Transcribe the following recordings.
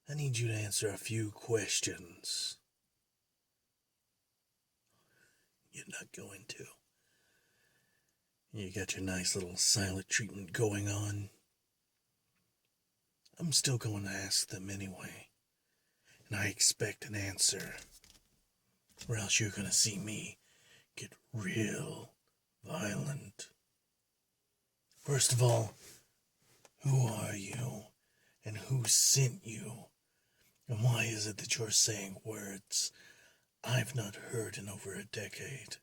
I need you to answer a few questions. You're not going to. You got your nice little silent treatment going on. I'm still going to ask them anyway. And I expect an answer. Or else you're going to see me get real violent. First of all, who are you? And who sent you? And why is it that you're saying words I've not heard in over a decade?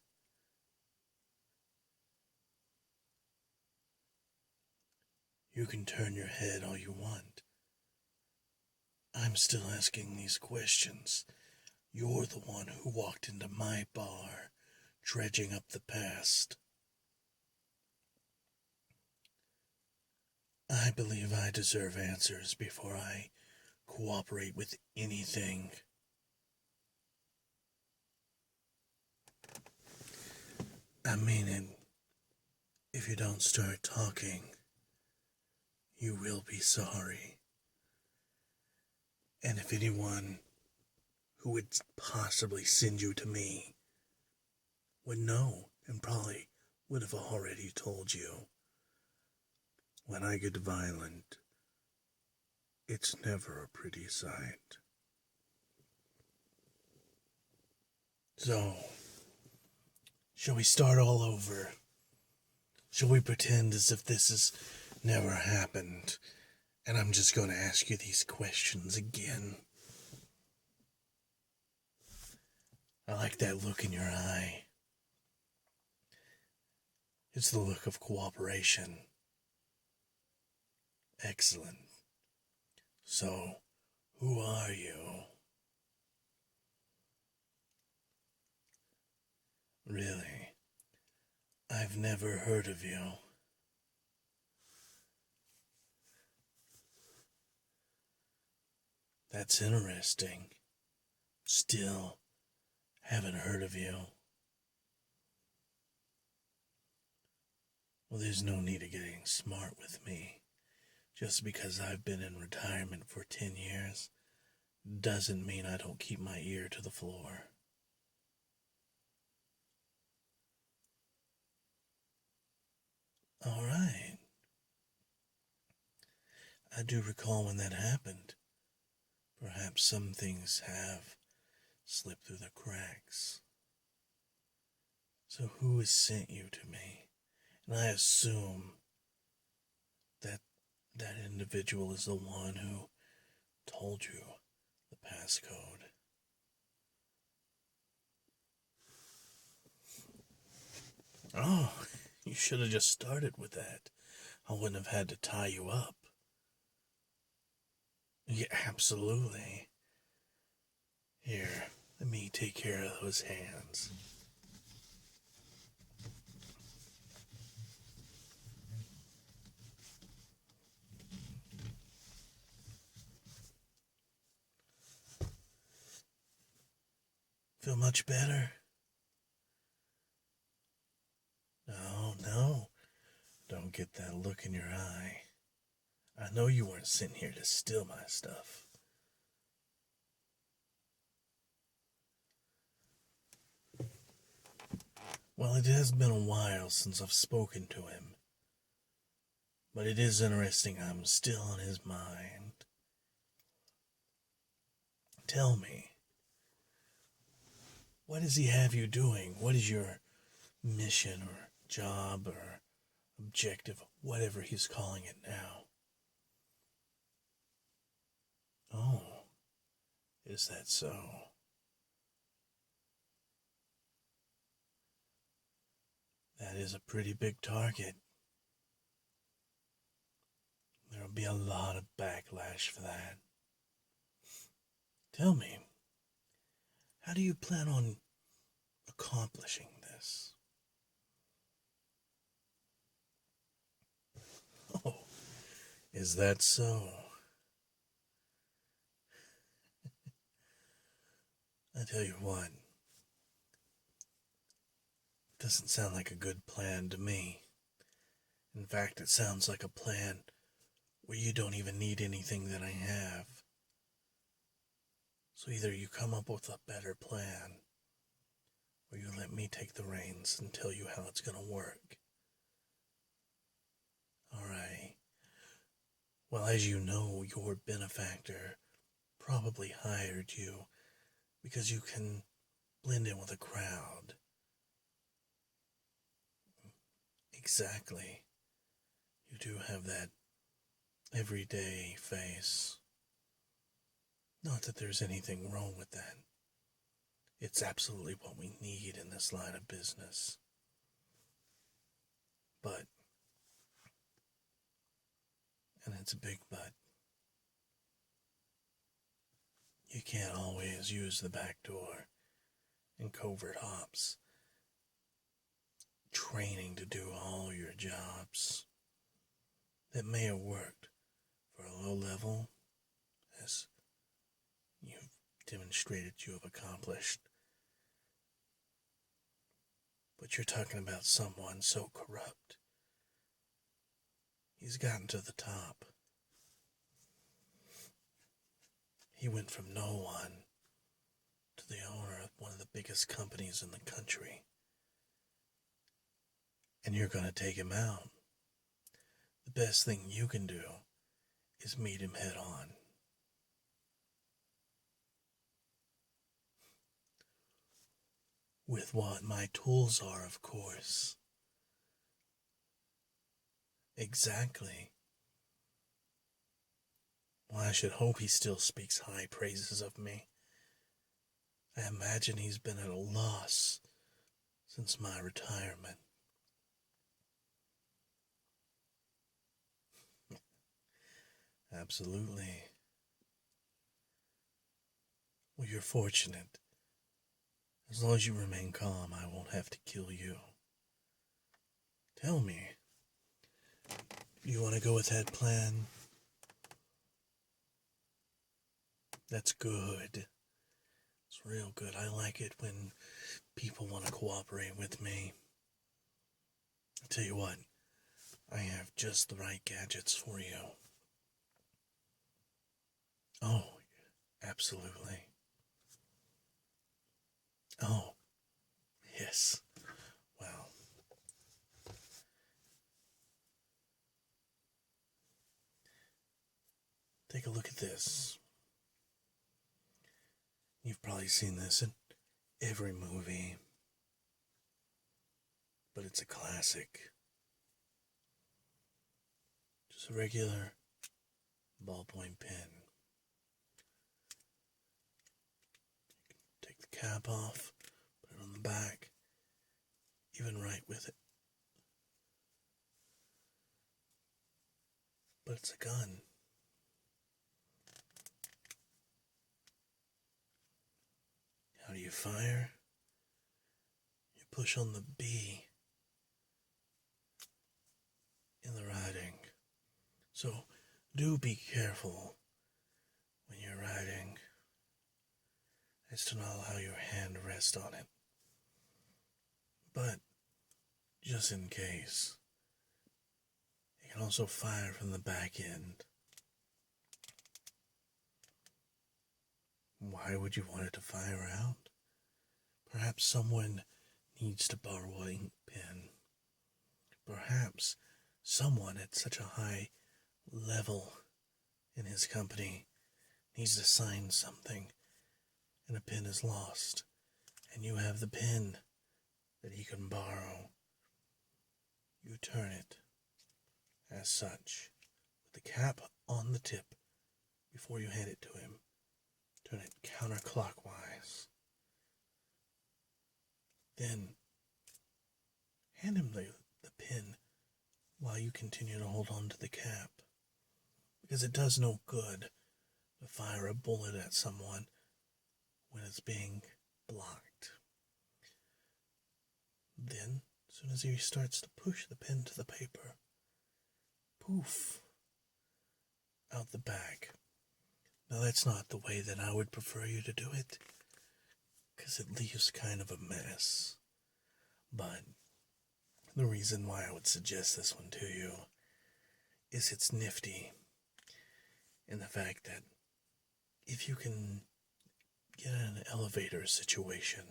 You can turn your head all you want. I'm still asking these questions. You're the one who walked into my bar, dredging up the past. I believe I deserve answers before I cooperate with anything. I mean it. If you don't start talking, you will be sorry. And if anyone who would possibly send you to me would know and probably would have already told you, when I get violent, it's never a pretty sight. So, shall we start all over? Shall we pretend as if this has never happened, and I'm just going to ask you these questions again? I like that look in your eye. It's the look of cooperation. Excellent. So, who are you? Really? I've never heard of you. That's interesting. Still, haven't heard of you. Well, there's no need of getting smart with me. Just because I've been in retirement for 10 years doesn't mean I don't keep my ear to the floor. All right. I do recall when that happened. Perhaps some things have slipped through the cracks. So who has sent you to me? And I assume that that individual is the one who told you the passcode. Oh, you should have just started with that. I wouldn't have had to tie you up. Yeah, absolutely. Here, let me take care of those hands. Feel much better? No, no. Don't get that look in your eye. I know you weren't sitting here to steal my stuff. Well, it has been a while since I've spoken to him. But it is interesting I'm still on his mind. Tell me, what does he have you doing? What is your mission or job or objective, whatever he's calling it now? Oh, is that so? That is a pretty big target. There'll be a lot of backlash for that. Tell me, how do you plan on accomplishing this? Oh, is that so? I tell you what, it doesn't sound like a good plan to me. In fact, it sounds like a plan where you don't even need anything that I have. So either you come up with a better plan, or you let me take the reins and tell you how it's going to work. Alright. Well, as you know, your benefactor probably hired you because you can blend in with a crowd. Exactly. You do have that everyday face. Not that there's anything wrong with that. It's absolutely what we need in this line of business. But, and it's a big but, you can't always use the back door and covert ops training to do all your jobs that may have worked for a low level, as you've demonstrated you have accomplished. But you're talking about someone so corrupt. He's gotten to the top. He went from no one to the owner of one of the biggest companies in the country. And you're going to take him out. The best thing you can do is meet him head on. With what my tools are, of course. Exactly. Well, I should hope he still speaks high praises of me. I imagine he's been at a loss since my retirement. Absolutely. Well, you're fortunate. As long as you remain calm, I won't have to kill you. Tell me, you want to go with that plan? That's good. It's real good. I like it when people want to cooperate with me. I'll tell you what, I have just the right gadgets for you. Oh, absolutely. Oh, yes. Well, take a look at this. You've probably seen this in every movie, but it's a classic. Just a regular ballpoint pen. Take the cap off, put it on the back, even write with it. But it's a gun. How do you fire? You push on the B in the writing. So do be careful when you're writing as to not allow your hand to rest on it. But just in case, you can also fire from the back end. Why would you want it to fire out? Perhaps someone needs to borrow an ink pen. Perhaps someone at such a high level in his company needs to sign something and a pen is lost and you have the pen that he can borrow. You turn it as such with the cap on the tip before you hand it to him. Turn it counterclockwise. Then hand him the pin while you continue to hold on to the cap. Because it does no good to fire a bullet at someone when it's being blocked. Then, as soon as he starts to push the pen to the paper, poof, out the back. Now that's not the way that I would prefer you to do it, because it leaves kind of a mess. But the reason why I would suggest this one to you is it's nifty in the fact that if you can get in an elevator situation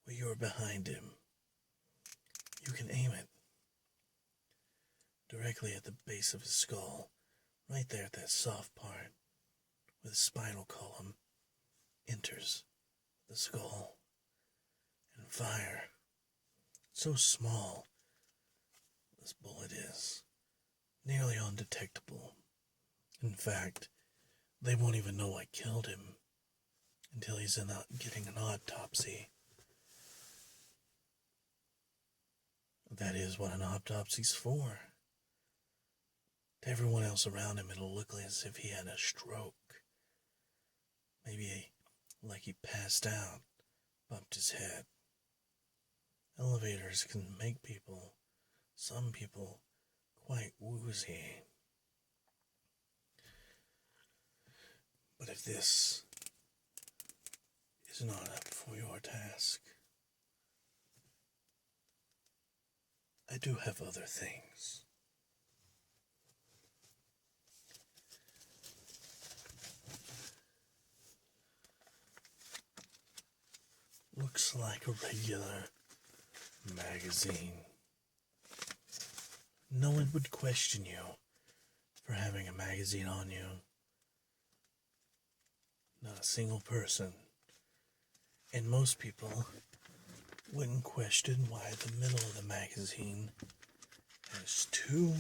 where you're behind him. You can aim it directly at the base of his skull, right there at that soft part where the spinal column enters the skull, and fire. So small, this bullet is, nearly undetectable. In fact, they won't even know what killed him until he's getting an autopsy. That is what an autopsy's for. To everyone else around him, it'll look as if he had a stroke. Maybe like he passed out, bumped his head. Elevators can make some people, quite woozy. But if this is not up for your task, I do have other things. Looks like a regular magazine. No one would question you for having a magazine on you. Not a single person. And most people wouldn't question why the middle of the magazine has 2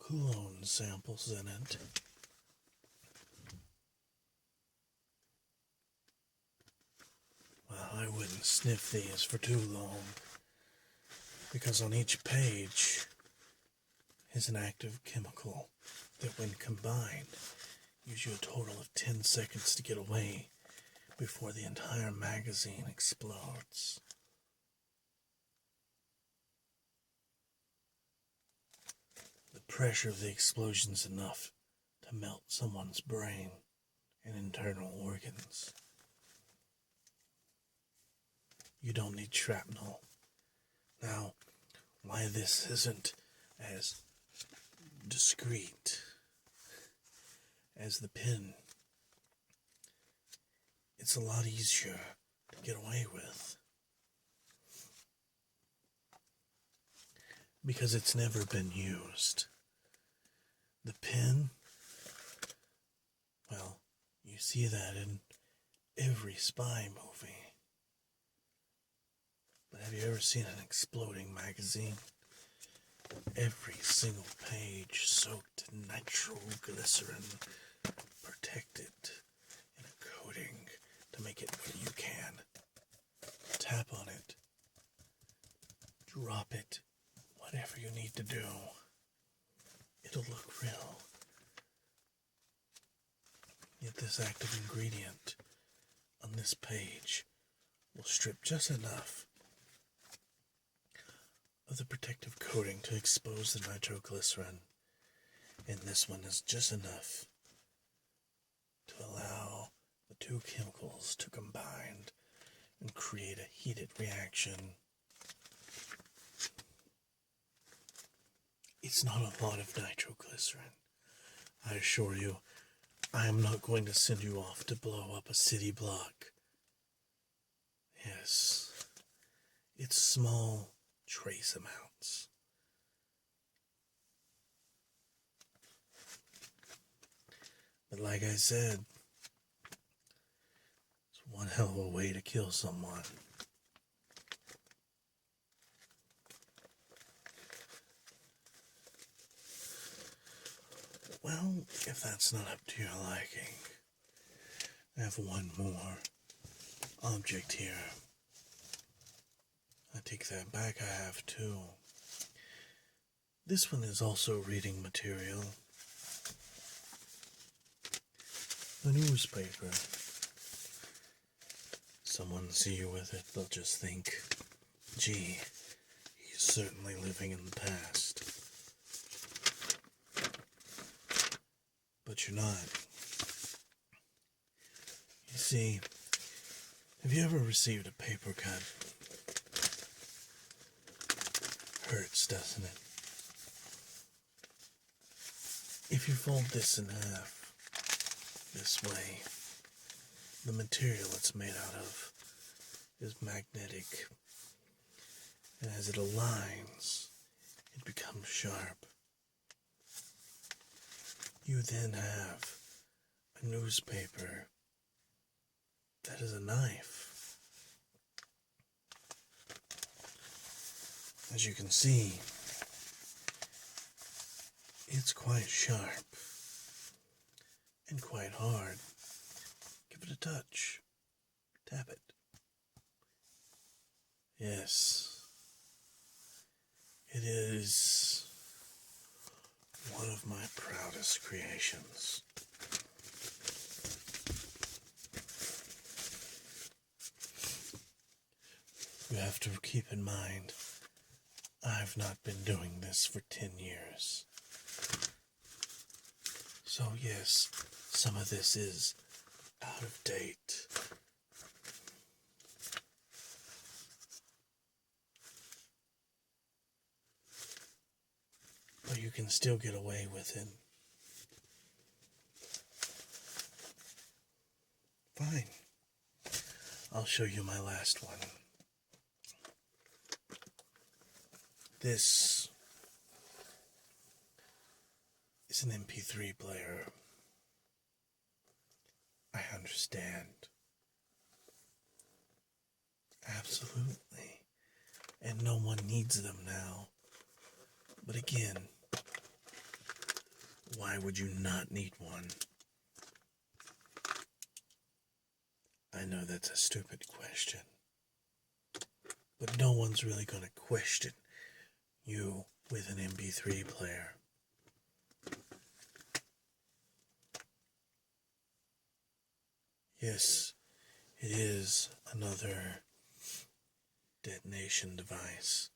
cologne samples in it. Well, I wouldn't sniff these for too long, because on each page is an active chemical that, when combined, gives you a total of 10 seconds to get away before the entire magazine explodes. The pressure of the explosion is enough to melt someone's brain and internal organs. You don't need shrapnel. Now, why this isn't as discreet as the pin, it's a lot easier to get away with, because it's never been used. The pin, well, you see that in every spy movie. But have you ever seen an exploding magazine? Every single page soaked in nitroglycerin, protected in a coating to make it what you can. Tap on it, drop it, whatever you need to do. It'll look real. Yet this active ingredient on this page will strip just enough of the protective coating to expose the nitroglycerin, and this one is just enough to allow the 2 chemicals to combine and create a heated reaction. It's not a lot of nitroglycerin. I assure you, I am not going to send you off to blow up a city block. Yes, it's small, trace amounts. But like I said, it's one hell of a way to kill someone. Well, if that's not up to your liking, I have one more object here. I take that back, I have 2. This one is also reading material. A newspaper. Someone see you with it, they'll just think, gee, he's certainly living in the past. But you're not. You see, have you ever received a paper cut? Hurts, doesn't it? If you fold this in half, this way, the material it's made out of is magnetic, and as it aligns, it becomes sharp. You then have a newspaper that is a knife. As you can see, it's quite sharp and quite hard. Give it a touch. Tap it. Yes, it is one of my proudest creations. You have to keep in mind, I've not been doing this for 10 years. So yes, some of this is out of date. But you can still get away with it. Fine. I'll show you my last one. This is an MP3 player. I understand. Absolutely. And no one needs them now. But again, why would you not need one? I know that's a stupid question. But no one's really going to question you with an MP3 player. Yes, it is another detonation device.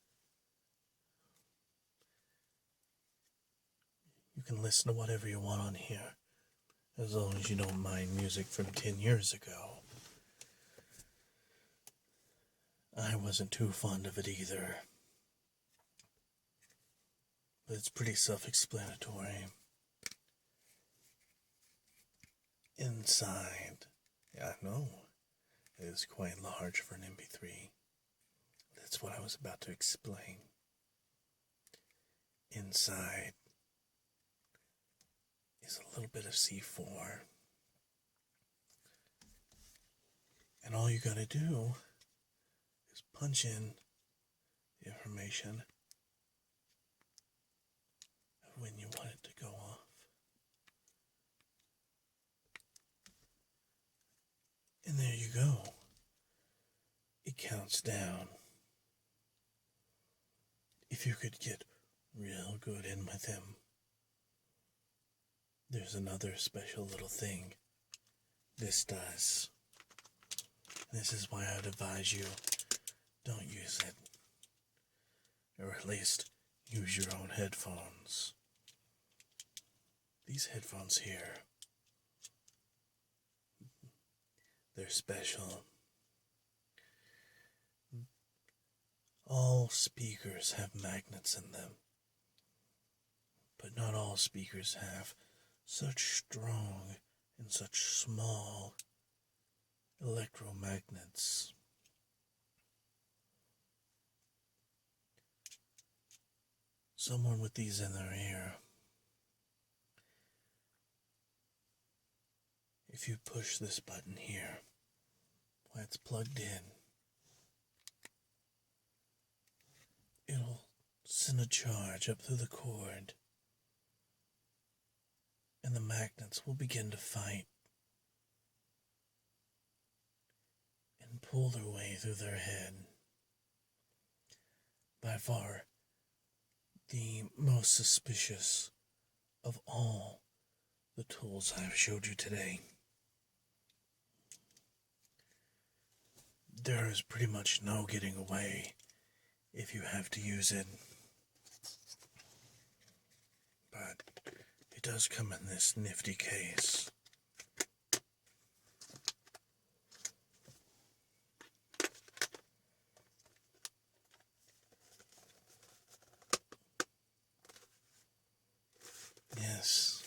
You can listen to whatever you want on here, as long as you don't mind music from 10 years ago. I wasn't too fond of it either. But it's pretty self-explanatory. Inside, yeah, I know, it is quite large for an MP3. That's what I was about to explain. Inside is a little bit of C4. And all you gotta do is punch in the information of when you want it to go off. And there you go. It counts down. If you could get real good in with him, there's another special little thing this does. This is why I'd advise you, don't use it. Or at least, use your own headphones. These headphones here, they're special. All speakers have magnets in them, but not all speakers have such strong and such small electromagnets. Someone with these in their ear, if you push this button here, while it's plugged in, it'll send a charge up through the cord, and the magnets will begin to fight and pull their way through their head. By far, the most suspicious of all the tools I've showed you today. There is pretty much no getting away if you have to use it. But it does come in this nifty case. Yes.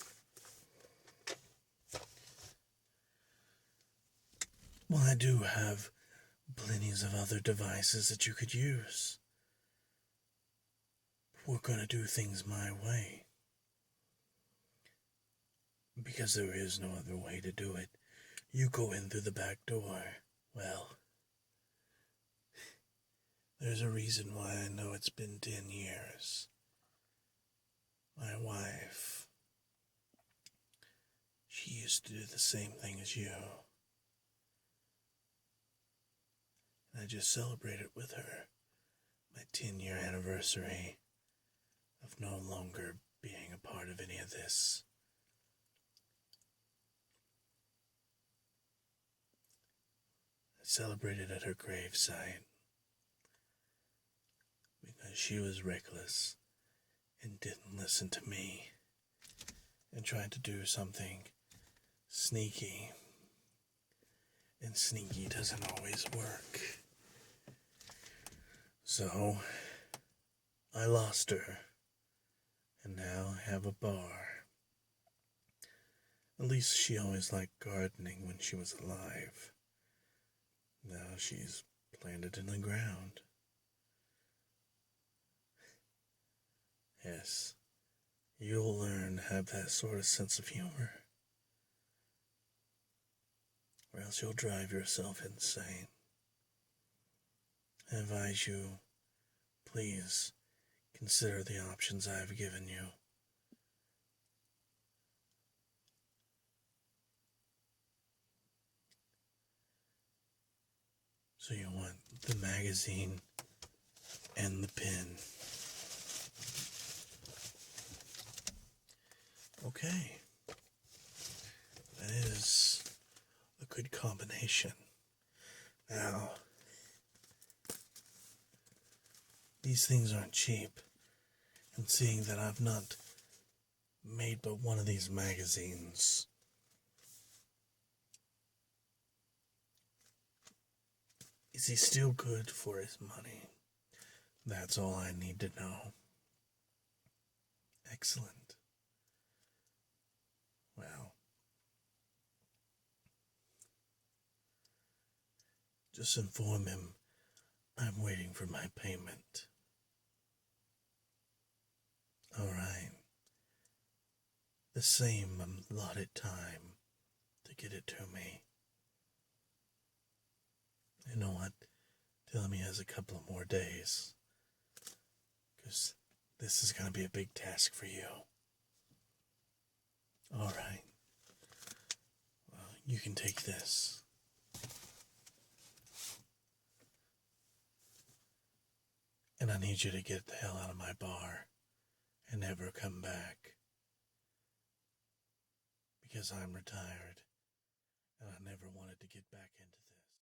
Well, I do have plenty of other devices that you could use. We're gonna do things my way. Because there is no other way to do it. You go in through the back door. Well, there's a reason why I know it's been 10 years. My wife, she used to do the same thing as you. And I just celebrated with her my 10-year anniversary of no longer being a part of any of this. I celebrated at her gravesite because she was reckless and didn't listen to me and tried to do something sneaky. And sneaky doesn't always work. So, I lost her, and now I have a bar. At least she always liked gardening when she was alive. Now she's planted in the ground. Yes, you'll learn to have that sort of sense of humor, or else you'll drive yourself insane. I advise you, please consider the options I have given you. So you want the magazine and the pen. Okay. That is a good combination. Now, these things aren't cheap. And seeing that I've not made but one of these magazines, is he still good for his money? That's all I need to know. Excellent. Well, just inform him I'm waiting for my payment. Alright. The same allotted time to get it to me. You know what? Tell him he has a couple of more days. Because this is going to be a big task for you. Alright. Well, you can take this. And I need you to get the hell out of my bar and never come back. Because I'm retired and I never wanted to get back into this.